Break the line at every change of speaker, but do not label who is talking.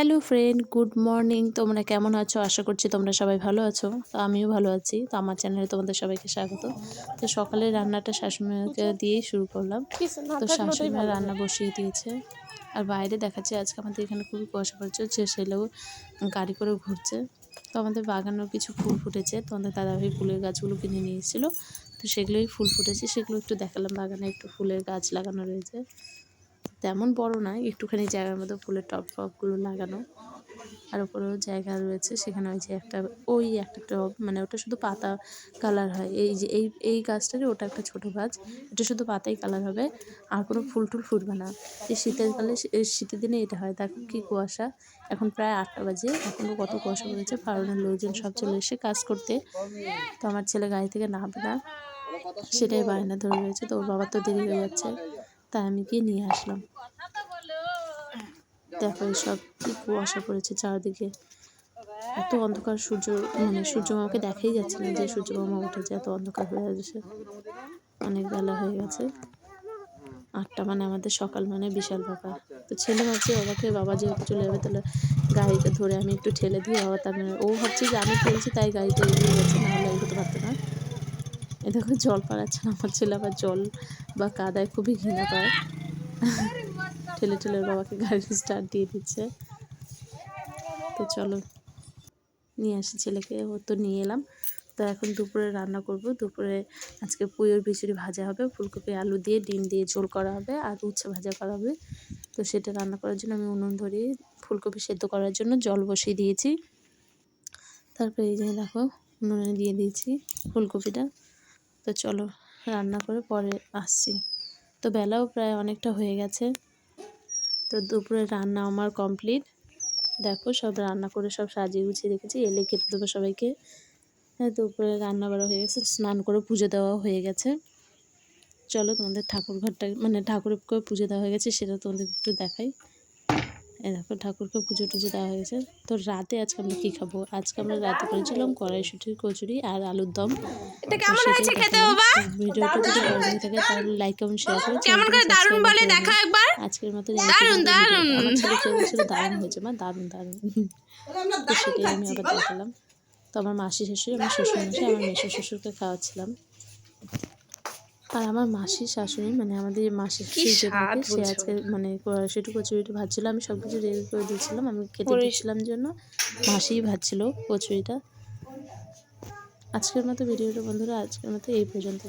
Hello friend, good morning. তোমরা কেমন আছো? আশা করছি তোমরা সবাই ভালো আছো। তো আমিও ভালো আছি। তো আমার চ্যানেলে তোমাদের সবাইকে স্বাগত। তো সকালের রান্নাটা শাশুড়িমাকে দিয়েই শুরু করলাম। তো শাশুড়িমা রান্না বসিয়ে দিয়েছে। আর বাইরে দেখাচ্ছে আজকে আমাদের এখানে খুবই কুয়াশা পড়ছে, যে ছেলেও গাড়ি করে ঘুরছে। তো আমাদের বাগানেও কিছু ফুল ফুটেছে। তো আমাদের দাদাভাই ফুলের গাছগুলো কিনে নিয়ে এসেছিলো। তো সেগুলোই ফুল ফুটেছে, সেগুলো একটু দেখালাম। বাগানে একটু ফুলের গাছ লাগানো রয়েছে, তেমন বড় নয়, একটুখানি জায়গার মধ্যে ফুলের টবগুলো লাগানো। আর ওপরেও জায়গা রয়েছে, সেখানে ওই একটা টব, মানে ওটা শুধু পাতা কালার হয়। এই যে এই গাছটারই ওটা একটা ছোট গাছ, এটা শুধু পাতাই কালার হবে, আর কোনো ফুল টুল ফুটবে না। এই শীতের কালে, শীতের দিনে এটা হয়। দেখো কি কুয়াশা! এখন প্রায় 8টা বাজে, এখনও কত কুয়াশা পড়েছে। ফার্মের লোকজন সব চলে এসে কাজ করতে। তো আমার ছেলে গাড়ি থেকে নামবে না, সেটাই বায়না ধরে রয়েছে। তো ওর বাবার তো দেরি হয়ে যাচ্ছে, তাই আমি গিয়ে নিয়ে আসলাম। দেখো সব কি কুয়াশা পড়েছে চারদিকে, এত অন্ধকার। সূর্য মামাকে দেখাই যাচ্ছে না, যে সূর্য মামা উঠেছে, এত অন্ধকার হয়ে গেছে। অনেক বেলা হয়ে গেছে, 8টা মানে আমাদের সকাল মানে বিশাল ব্যাপার। তো ছেলে ভাবছে বাবা যেহেতু চলে যাবে, তাহলে গাড়িটা ধরে আমি একটু ঠেলে দিই। বাবা তার মানে ও ভাবছে যে আমি ঠেলছি তাই গাড়িটা এগিয়ে গেছে, নাহলে এগোতে পারতো না। এ দেখো জল পাড়াচ্ছে না আমার ছেলে, আবার জল বা কাদায় খুবই ঘৃণা পায়। ঠেলে ঠেলে বাবাকে গাড়ি স্টার্ট দিয়ে দিচ্ছে। তো চলো নিয়ে আসি ছেলেকে, ও তো নিয়ে এলাম। তো এখন দুপুরে রান্না করব। দুপুরে আজকে পুঁইয়ের বিচুরি ভাজা হবে, ফুলকপি আলু দিয়ে ডিম দিয়ে ঝোল করা হবে, আর উচ্ছে ভাজা করা হবে। তো সেটা রান্না করার জন্য আমি উনুন ধরিয়ে ফুলকপি সেদ্ধ করার জন্য জল বসিয়ে দিয়েছি। তারপরে এই যে দেখো উনুনে দিয়ে দিয়েছি ফুলকপিটা। তো চলো রান্না করে পরে আসছি। তো বেলাও প্রায় অনেকটা হয়ে গেছে। তো দুপুরে রান্না আমার কমপ্লিট। দেখো সব রান্না করে সব সাজিয়ে গুছিয়ে রেখেছি, এলে খেতে দেবো সবাইকে। হ্যাঁ, দুপুরে রান্না বাড়া হয়ে গেছে, স্নান করে পুজো দেওয়া হয়ে গেছে। চলো তোমাদের ঠাকুর ঘরটা, মানে ঠাকুরকে পুজো দেওয়া হয়ে গেছে, সেটা তোমাদেরকে একটু দেখাই। এই দেখো ঠাকুরকে পুজো টুজো দেওয়া হয়ে গেছে। তো রাতে আজকে আমরা কী খাবো? আজকে আমরা রাতে করেছিলাম কড়াইশুঁটির কচুরি আর আলুর দম। তো সেটাই দেখালাম। ভিডিওটা যদি ভালো লেগে থাকে তাহলে লাইক কমেন্ট শেয়ার করে চ্যানেলটাকে সাবস্ক্রাইব করে নিও। আজকের মতো এই পর্যন্ত ভিডিও। আমার ছেলে খেয়ে বলছিল দারুণ হয়েছে মা, দারুণ দারুণ। তো সেটাই আমি আবার দেখালাম। তো আমার মাসি শাশুড়ি, আমার শ্বশুরমশাই, আমার মেসো শ্বশুরকে খাওয়াচ্ছিলাম। আর আমার মাসির শাশুড়ি, মানে আমাদের মাসির শাশুড়ি যে থাকে, সে আজকে মানে কড়াইশুঁটি কচুরিটা ভাজছিল। আমি সব কিছু রেডি করে দিয়েছিলাম, আমি খেতে দিচ্ছিলাম জন্য মাসিই ভাজছিল কচুরিটা। আজকের মতো ভিডিওটা বন্ধুরা, আজকের মতো এই পর্যন্ত।